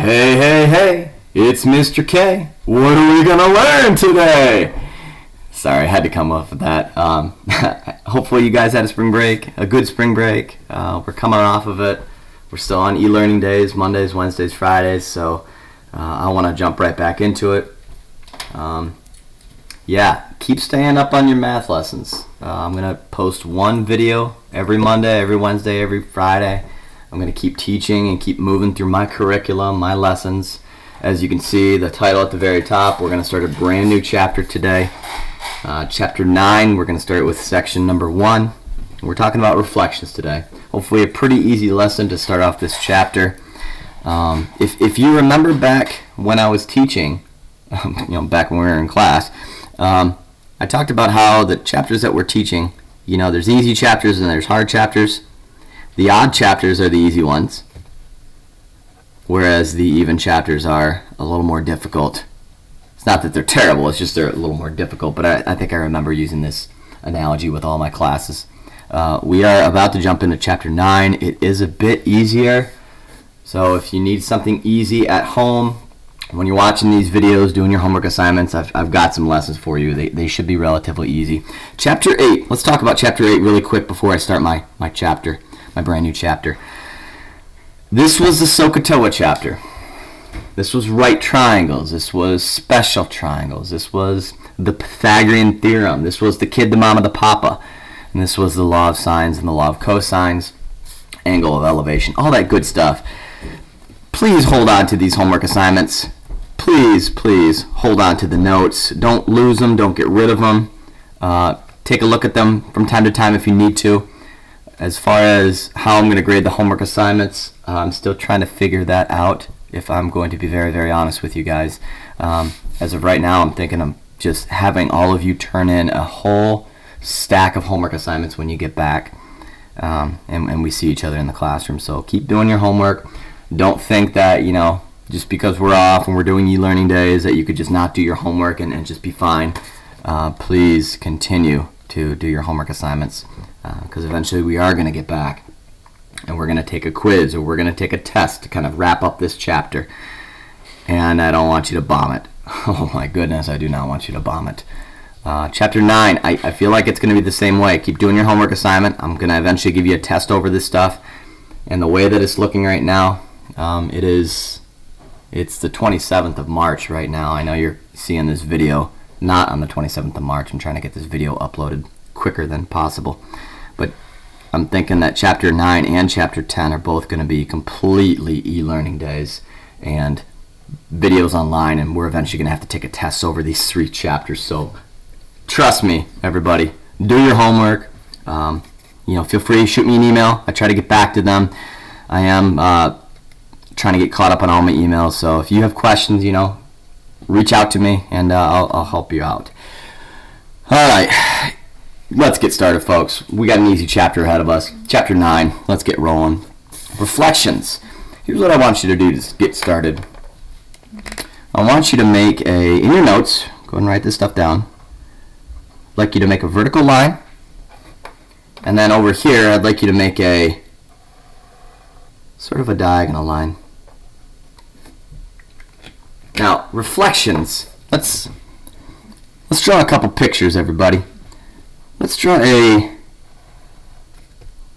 Hey, hey, hey, it's Mr. K. What are we going to learn today? Sorry, I had to come up with that. Hopefully you guys had a spring break, a good spring break. We're coming off of it. We're still on e-learning days, Mondays, Wednesdays, Fridays, so I want to jump right back into it. Keep staying up on your math lessons. I'm going to post one video every Monday, every Wednesday, every Friday. I'm going to keep teaching and keep moving through my curriculum, my lessons. As you can see, the title at the very top, we're going to start a brand new chapter today. Chapter 9, we're going to start with section number 1. We're talking about reflections today. Hopefully a pretty easy lesson to start off this chapter. If you remember back when I was teaching, back when we were in class, I talked about how the chapters that we're teaching, there's easy chapters and there's hard chapters. The odd chapters are the easy ones, whereas the even chapters are a little more difficult. It's not that they're terrible, it's just they're a little more difficult, but I think I remember using this analogy with all my classes. We are about to jump into chapter 9. It is a bit easier, so if you need something easy at home, when you're watching these videos, doing your homework assignments, I've got some lessons for you. They should be relatively easy. Chapter 8, let's talk about chapter 8 really quick before I start my chapter. My brand new chapter. This was the SOHCAHTOA chapter. This was right triangles. This was special triangles. This was the Pythagorean theorem. This was the kid, the mama, the papa. And this was the law of sines and the law of cosines, angle of elevation, all that good stuff. Please hold on to these homework assignments. Please hold on to the notes. Don't lose them. Don't get rid of them. Take a look at them from time to time if you need to. As far as how I'm going to grade the homework assignments, I'm still trying to figure that out, if I'm going to be very, very honest with you guys. As of right now, I'm thinking of just having all of you turn in a whole stack of homework assignments when you get back, and we see each other in the classroom. So keep doing your homework. Don't think that, just because we're off and we're doing e-learning days that you could just not do your homework and just be fine. Please continue to do your homework assignments. Because eventually we are going to get back and we're going to take a quiz or we're going to take a test to kind of wrap up this chapter, and I don't want you to bomb it. Oh my goodness, I do not want you to bomb it. Chapter 9, I feel like it's going to be the same way. Keep doing your homework assignment. I'm going to eventually give you a test over this stuff, and the way that it's looking right now, it's the 27th of March right now. I know you're seeing this video not on the 27th of March. I'm trying to get this video uploaded quicker than possible. But I'm thinking that chapter 9 and chapter 10 are both going to be completely e-learning days and videos online, and we're eventually going to have to take a test over these 3 chapters. So trust me, everybody, do your homework. Feel free to shoot me an email. I try to get back to them. I am trying to get caught up on all my emails. So if you have questions, reach out to me and I'll help you out. All right. Let's get started, folks. We got an easy chapter ahead of us. Chapter 9. Let's get rolling. Reflections. Here's what I want you to do to get started. I want you to make in your notes, go ahead and write this stuff down. I'd like you to make a vertical line. And then over here, I'd like you to make a sort of a diagonal line. Now, reflections. Let's draw a couple pictures, everybody. Let's draw a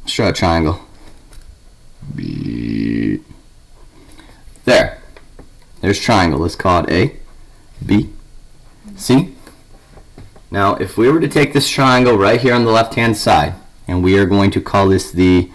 triangle. There's triangle. Let's call it A, B, C. Now, if we were to take this triangle right here on the left-hand side, and we are going to call this the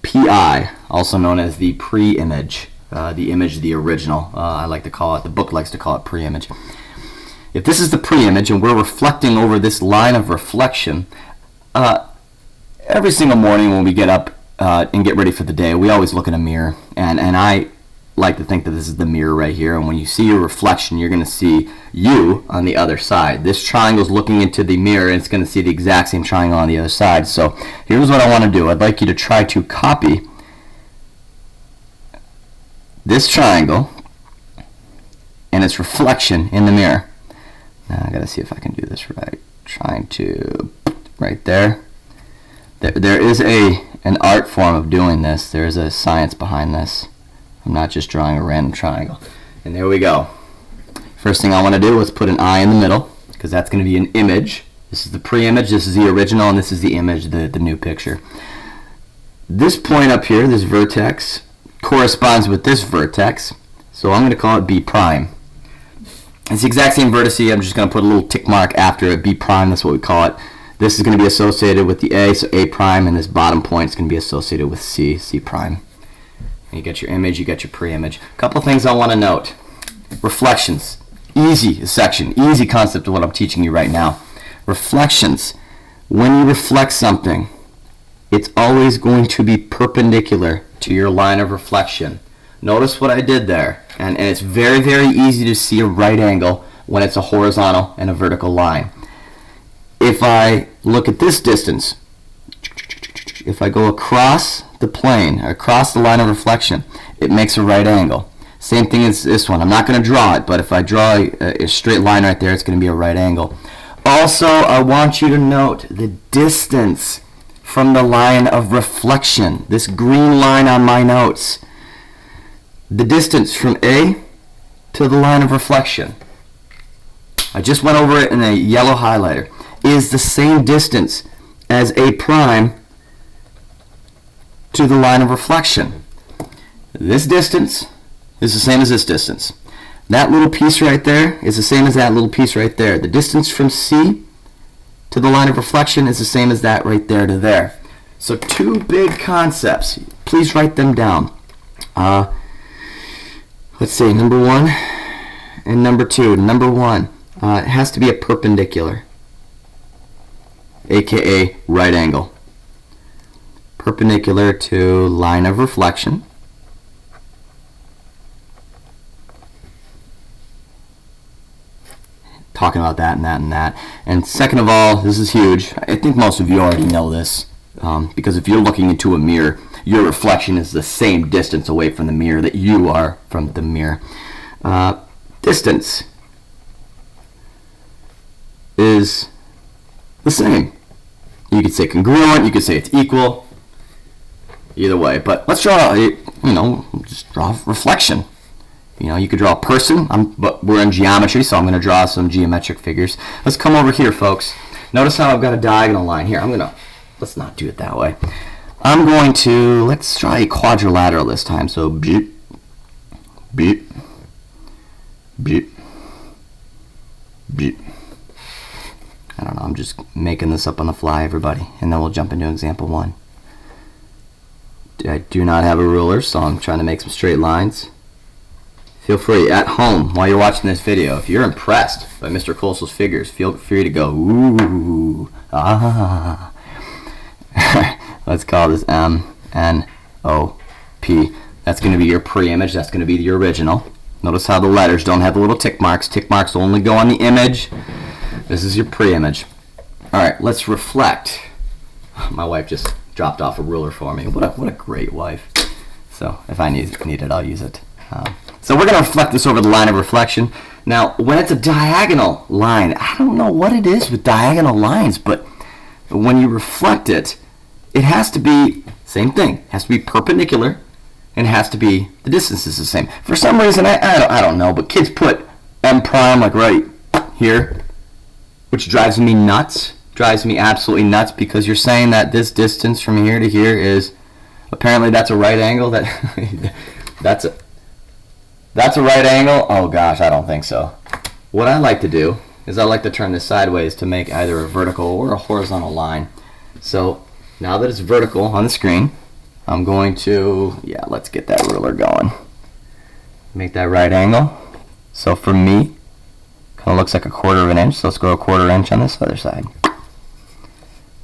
PI, also known as the pre-image, the original. I like to call it, the book likes to call it pre-image. If this is the pre-image and we're reflecting over this line of reflection, every single morning when we get up and get ready for the day, we always look in a mirror. And I like to think that this is the mirror right here. And when you see your reflection, you're going to see you on the other side. This triangle is looking into the mirror, and it's going to see the exact same triangle on the other side. So here's what I want to do. I'd like you to try to copy this triangle and its reflection in the mirror. Now I gotta see if I can do this right. Trying to right there. There is an art form of doing this. There is a science behind this. I'm not just drawing a random triangle. And there we go. First thing I want to do is put an eye in the middle, because that's going to be an image. This is the pre-image, this is the original, and this is the image, the new picture. This point up here, this vertex, corresponds with this vertex, so I'm going to call it B prime. It's the exact same vertice. I'm just going to put a little tick mark after it, B prime, that's what we call it. This is going to be associated with the A, so A prime, and this bottom point is going to be associated with C, C prime. And you get your image, you get your pre-image. A couple things I want to note. Reflections. Easy section, easy concept of what I'm teaching you right now. Reflections. When you reflect something, it's always going to be perpendicular to your line of reflection. Notice what I did there. And it's very, very easy to see a right angle when it's a horizontal and a vertical line. If I look at this distance, if I go across the plane, across the line of reflection, it makes a right angle. Same thing as this one. I'm not going to draw it, but if I draw a straight line right there, it's going to be a right angle. Also, I want you to note the distance from the line of reflection. This green line on my notes. The distance from A to the line of reflection, I just went over it in a yellow highlighter, is the same distance as A prime to the line of reflection. This distance is the same as this distance. That little piece right there is the same as that little piece right there. The distance from C to the line of reflection is the same as that right there to there. So two big concepts. Please write them down. Let's say number one and number two. Number one, it has to be a perpendicular, aka right angle. Perpendicular to line of reflection. Talking about that and that and that. And second of all, this is huge. I think most of you already know this, because if you're looking into a mirror, your reflection is the same distance away from the mirror that you are from the mirror. Distance is the same. You could say congruent, you could say it's equal, either way. But let's draw, just draw reflection. You could draw a person, but we're in geometry, so I'm going to draw some geometric figures. Let's come over here, folks. Notice how I've got a diagonal line here. Let's not do it that way. Let's try a quadrilateral this time. So, beep, beep, beep, beep. I don't know, I'm just making this up on the fly, everybody. And then we'll jump into example one. I do not have a ruler, so I'm trying to make some straight lines. Feel free, at home, while you're watching this video, if you're impressed by Mr. Kosal's figures, feel free to go, ooh, ah. Let's call this M, N, O, P. That's going to be your pre-image. That's going to be the original. Notice how the letters don't have the little tick marks. Tick marks only go on the image. This is your pre-image. All right, let's reflect. My wife just dropped off a ruler for me. What a great wife. So if I need it, I'll use it. So we're going to reflect this over the line of reflection. Now, when it's a diagonal line, I don't know what it is with diagonal lines, but when you reflect it, it has to be, same thing, it has to be perpendicular, and it has to be, the distance is the same. For some reason, I don't know, but kids put M prime like right here, which drives me nuts, drives me absolutely nuts, because you're saying that this distance from here to here is, apparently that's a right angle, that's a right angle? Oh gosh, I don't think so. What I like to do is I like to turn this sideways to make either a vertical or a horizontal line. So now that it's vertical on the screen, I'm going to, let's get that ruler going. Make that right angle. So for me, kind of looks like a 1/4 of an inch, so let's go 1/4 inch on this other side.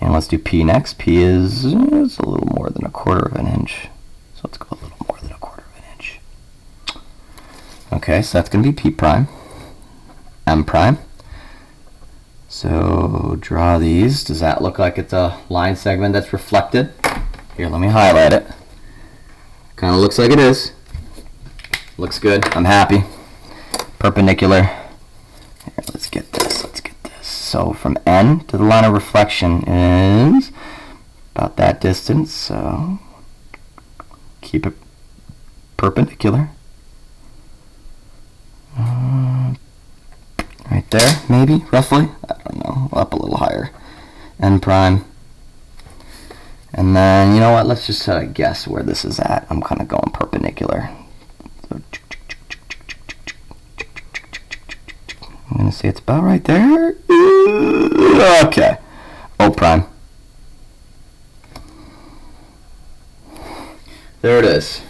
And let's do P next. P is it's a little more than a 1/4 of an inch. So let's go a little more than a 1/4 of an inch. Okay, so that's going to be P prime, M prime. So draw these. Does that look like it's a line segment that's reflected? Here, let me highlight it. Kind of looks like it is. Looks good. I'm happy. Perpendicular. Here, let's get this. So from N to the line of reflection is about that distance. So keep it perpendicular. Right there, maybe, roughly. I don't know, up a little higher. N prime. And then, you know what, let's just guess where this is at. I'm kind of going perpendicular. So, I'm going to say it's about right there. Okay. O prime. There it is.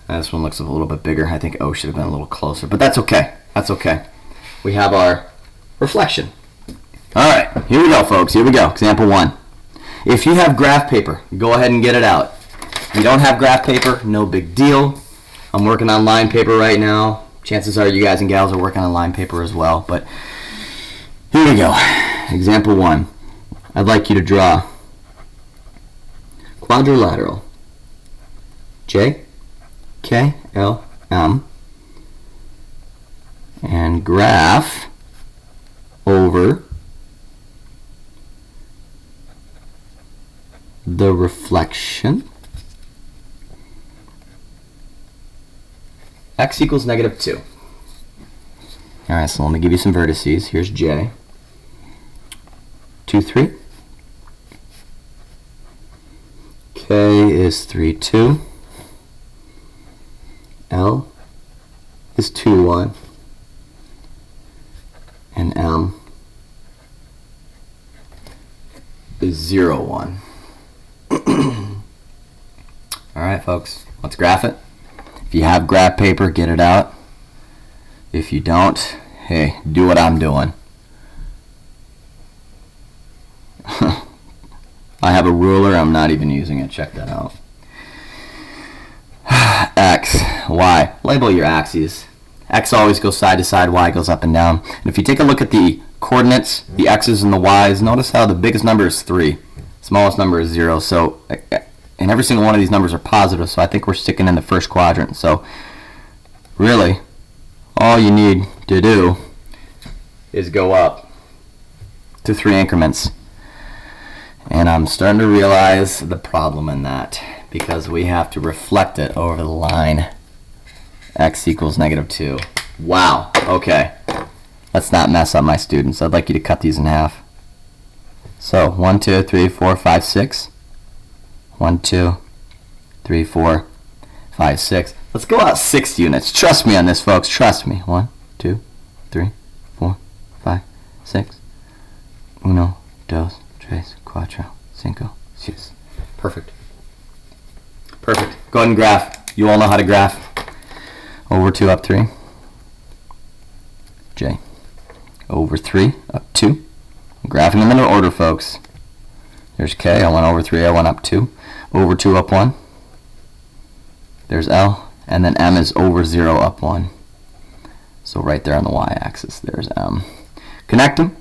This one looks a little bit bigger. I think O should have been a little closer, but that's okay. That's okay. We have our reflection. All right, here we go, folks. Here we go. Example 1. If you have graph paper, go ahead and get it out. If you don't have graph paper, no big deal. I'm working on line paper right now. Chances are you guys and gals are working on line paper as well. But here we go. Example 1. I'd like you to draw quadrilateral J, K, L, M, and graph over the reflection x equals -2. Alright, so let me give you some vertices. Here's J. 2, 3. K is 3, 2. L is 2, 1. And M is 0, 1. Alright, folks, let's graph it. If you have graph paper, get it out. If you don't, hey, do what I'm doing. I have a ruler, I'm not even using it. Check that out. X, Y. Label your axes. X always goes side to side, Y goes up and down. And if you take a look at the coordinates, the X's and the Y's, notice how the biggest number is 3. Smallest number is 0. So, and every single one of these numbers are positive, so I think we're sticking in the first quadrant. So, really, all you need to do is go up to 3 increments. And I'm starting to realize the problem in that, because we have to reflect it over the line x equals -2. Wow, okay. Let's not mess up my students. I'd like you to cut these in half. So 1, 2, 3, 4, 5, 6. 1, 2, 3, 4, 5, 6. Let's go out 6 units. Trust me on this, folks. Trust me. 1, 2, 3, 4, 5, 6. 1, 2, 3, 4, 5, 6. Perfect. Perfect. Go ahead and graph. You all know how to graph. Over 2, up 3. J. Over 3, up 2. I'm graphing them in order, folks. There's K. I went over 3. I went up 2. Over 2, up 1. There's L. And then M is over 0, up 1. So right there on the y-axis, there's M. Connect them.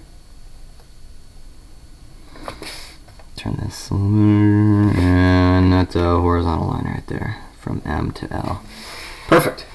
Turn this, and that's a horizontal line right there from M to L. Perfect.